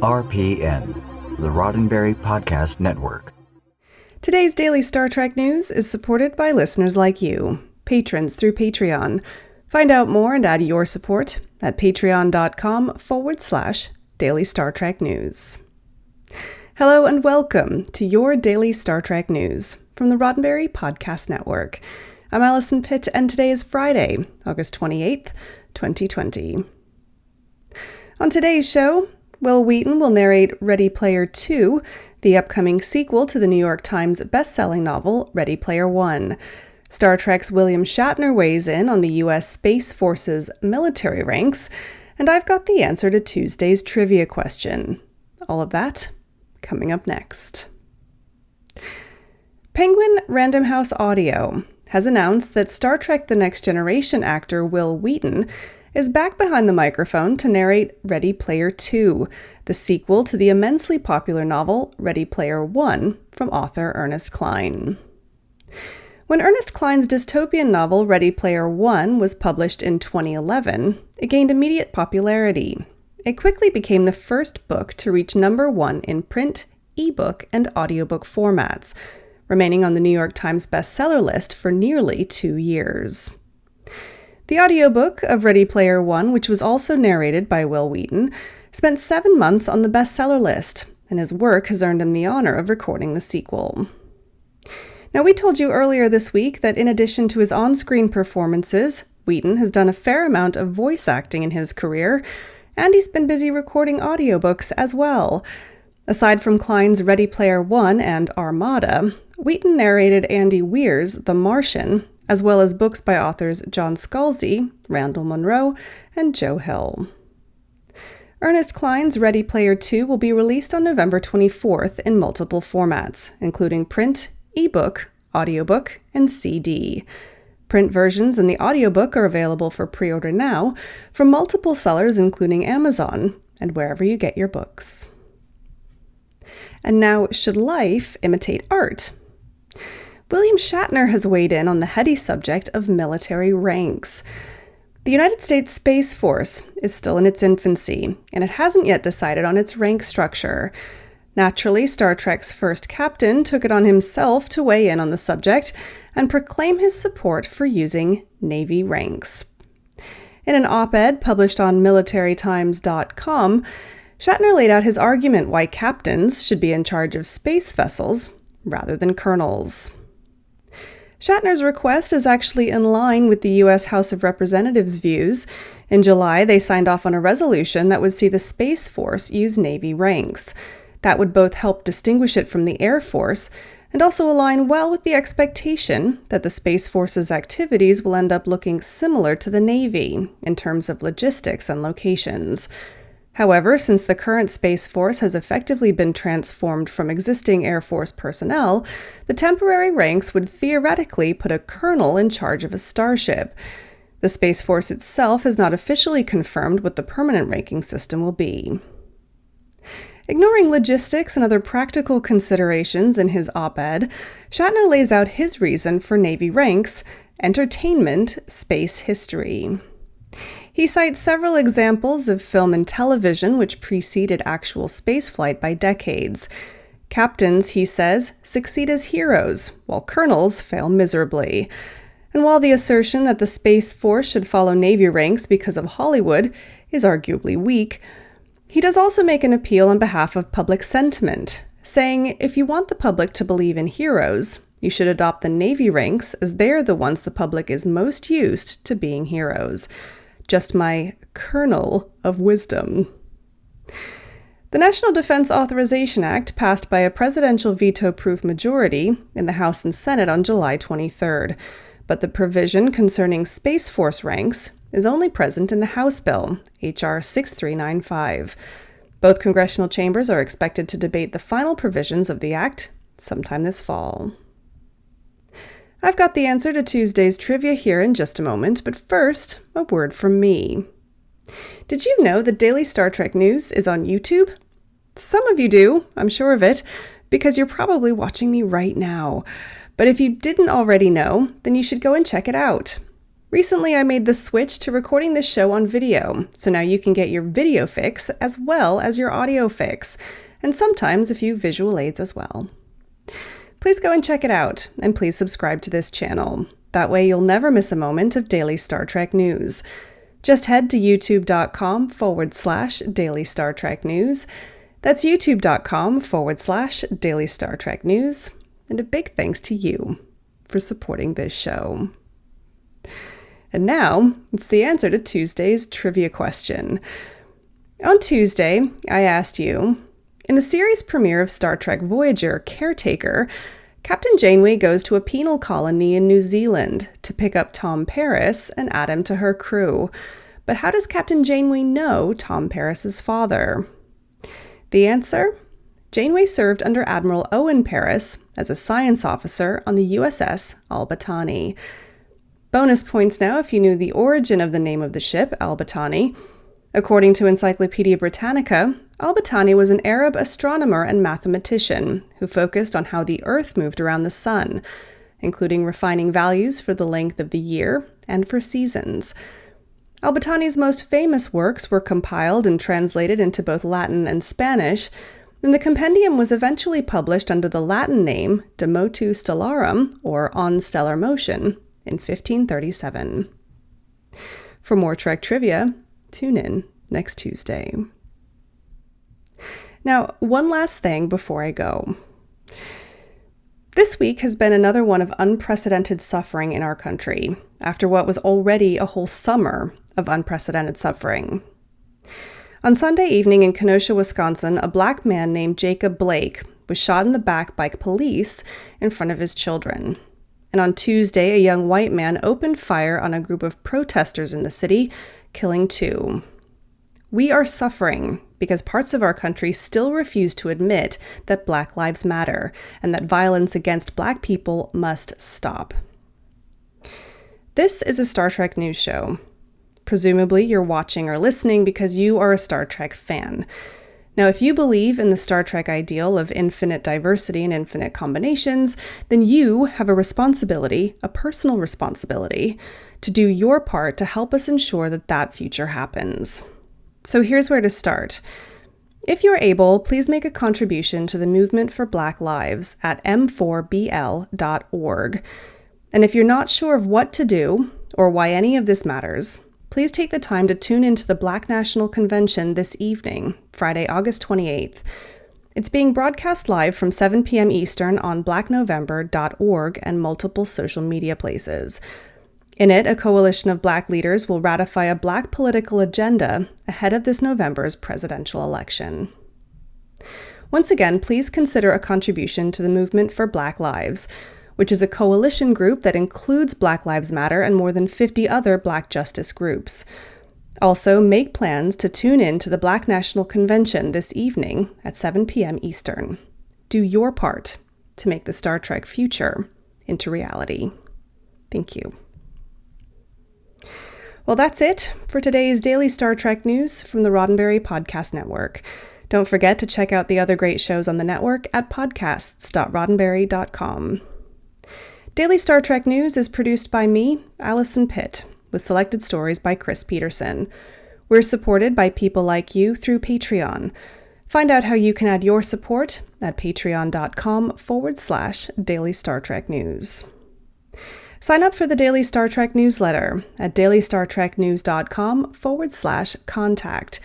RPN, the Roddenberry Podcast Network. Today's daily Star Trek news is supported by listeners like you, patrons through Patreon. Find out more and add your support at patreon.com/Daily Star Trek News. Hello and welcome to your Daily Star Trek News from the Roddenberry Podcast Network. I'm Allison Pitt, and today is Friday, August 28th, 2020. On today's show, Wil Wheaton will narrate Ready Player 2, the upcoming sequel to the New York Times bestselling novel Ready Player 1. Star Trek's William Shatner weighs in on the U.S. Space Force's military ranks, and I've got the answer to Tuesday's trivia question. All of that coming up next. Penguin Random House Audio has announced that Star Trek The Next Generation actor Wil Wheaton is back behind the microphone to narrate Ready Player 2, the sequel to the immensely popular novel Ready Player 1 from author Ernest Cline. When Ernest Cline's dystopian novel Ready Player 1 was published in 2011, it gained immediate popularity. It quickly became the first book to reach number 1 in print, ebook, and audiobook formats, remaining on the New York Times bestseller list for nearly 2 years. The audiobook of Ready Player 1, which was also narrated by Wil Wheaton, spent 7 months on the bestseller list, and his work has earned him the honor of recording the sequel. Now, we told you earlier this week that in addition to his on-screen performances, Wheaton has done a fair amount of voice acting in his career, and he's been busy recording audiobooks as well. Aside from Cline's Ready Player 1 and Armada, Wheaton narrated Andy Weir's The Martian, as well as books by authors John Scalzi, Randall Munroe, and Joe Hill. Ernest Cline's Ready Player 2 will be released on November 24th in multiple formats, including print, ebook, audiobook, and CD. Print versions and the audiobook are available for pre-order now from multiple sellers including Amazon and wherever you get your books. And now, should life imitate art? William Shatner has weighed in on the heady subject of military ranks. The United States Space Force is still in its infancy, and it hasn't yet decided on its rank structure. Naturally, Star Trek's first captain took it on himself to weigh in on the subject and proclaim his support for using Navy ranks. In an op-ed published on militarytimes.com, Shatner laid out his argument why captains should be in charge of space vessels rather than colonels. Shatner's request is actually in line with the U.S. House of Representatives' views. In July, they signed off on a resolution that would see the Space Force use Navy ranks. That would both help distinguish it from the Air Force and also align well with the expectation that the Space Force's activities will end up looking similar to the Navy in terms of logistics and locations. However, since the current Space Force has effectively been transformed from existing Air Force personnel, the temporary ranks would theoretically put a colonel in charge of a starship. The Space Force itself has not officially confirmed what the permanent ranking system will be. Ignoring logistics and other practical considerations in his op-ed, Shatner lays out his reason for Navy ranks: entertainment, space history. He cites several examples of film and television which preceded actual spaceflight by decades. Captains, he says, succeed as heroes, while colonels fail miserably. And while the assertion that the Space Force should follow Navy ranks because of Hollywood is arguably weak, he does also make an appeal on behalf of public sentiment, saying if you want the public to believe in heroes, you should adopt the Navy ranks as they're the ones the public is most used to being heroes. Just my kernel of wisdom. The National Defense Authorization Act passed by a presidential veto-proof majority in the House and Senate on July 23rd, but the provision concerning Space Force ranks is only present in the House bill, H.R. 6395. Both congressional chambers are expected to debate the final provisions of the act sometime this fall. I've got the answer to Tuesday's trivia here in just a moment, but first, a word from me. Did you know that Daily Star Trek News is on YouTube? Some of you do, I'm sure of it, because you're probably watching me right now. But if you didn't already know, then you should go and check it out. Recently, I made the switch to recording this show on video, so now you can get your video fix as well as your audio fix, and sometimes a few visual aids as well. Please go and check it out, and please subscribe to this channel. That way you'll never miss a moment of daily Star Trek news. Just head to youtube.com/daily Star Trek news. That's youtube.com/daily Star Trek news. And a big thanks to you for supporting this show. And now, it's the answer to Tuesday's trivia question. On Tuesday, I asked you, in the series premiere of Star Trek Voyager, Caretaker, Captain Janeway goes to a penal colony in New Zealand to pick up Tom Paris and add him to her crew. But how does Captain Janeway know Tom Paris's father? The answer? Janeway served under Admiral Owen Paris as a science officer on the USS Al-Batani. Bonus points now if you knew the origin of the name of the ship, Al-Batani. According to Encyclopedia Britannica, Al-Batani was an Arab astronomer and mathematician who focused on how the Earth moved around the sun, including refining values for the length of the year and for seasons. Al-Batani's most famous works were compiled and translated into both Latin and Spanish, and the compendium was eventually published under the Latin name De Motu Stellarum, or On Stellar Motion, in 1537. For more Trek trivia, tune in next Tuesday. Now, one last thing before I go. This week has been another one of unprecedented suffering in our country, after what was already a whole summer of unprecedented suffering. On Sunday evening in Kenosha, Wisconsin, a black man named Jacob Blake was shot in the back by police in front of his children. And on Tuesday, a young white man opened fire on a group of protesters in the city, killing 2. We are suffering because parts of our country still refuse to admit that Black Lives Matter and that violence against Black people must stop. This is a Star Trek news show. Presumably, you're watching or listening because you are a Star Trek fan. Now, if you believe in the Star Trek ideal of infinite diversity and infinite combinations, then you have a responsibility, a personal responsibility, to do your part to help us ensure that that future happens. So here's where to start. If you're able, please make a contribution to the Movement for Black Lives at m4bl.org. And if you're not sure of what to do or why any of this matters, please take the time to tune into the Black National Convention this evening, Friday, August 28th. It's being broadcast live from 7 p.m. Eastern on blacknovember.org and multiple social media places. In it, a coalition of Black leaders will ratify a Black political agenda ahead of this November's presidential election. Once again, please consider a contribution to the Movement for Black Lives, which is a coalition group that includes Black Lives Matter and more than 50 other Black justice groups. Also, make plans to tune in to the Black National Convention this evening at 7 p.m. Eastern. Do your part to make the Star Trek future into reality. Thank you. Well, that's it for today's daily Star Trek news from the Roddenberry Podcast Network. Don't forget to check out the other great shows on the network at podcasts.roddenberry.com. Daily Star Trek News is produced by me, Allison Pitt, with selected stories by Chris Peterson. We're supported by people like you through Patreon. Find out how you can add your support at patreon.com/Daily Star Trek News. Sign up for the Daily Star Trek newsletter at dailystartreknews.com/contact.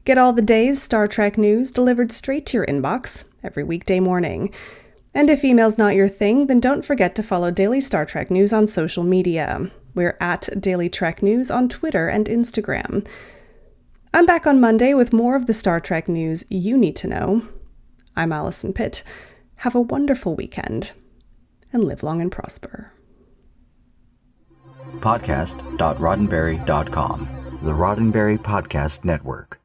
Get all the day's Star Trek news delivered straight to your inbox every weekday morning. And if email's not your thing, then don't forget to follow Daily Star Trek News on social media. We're at Daily Trek News on Twitter and Instagram. I'm back on Monday with more of the Star Trek news you need to know. I'm Allison Pitt. Have a wonderful weekend, and live long and prosper. Podcast.roddenberry.com, the Roddenberry Podcast Network.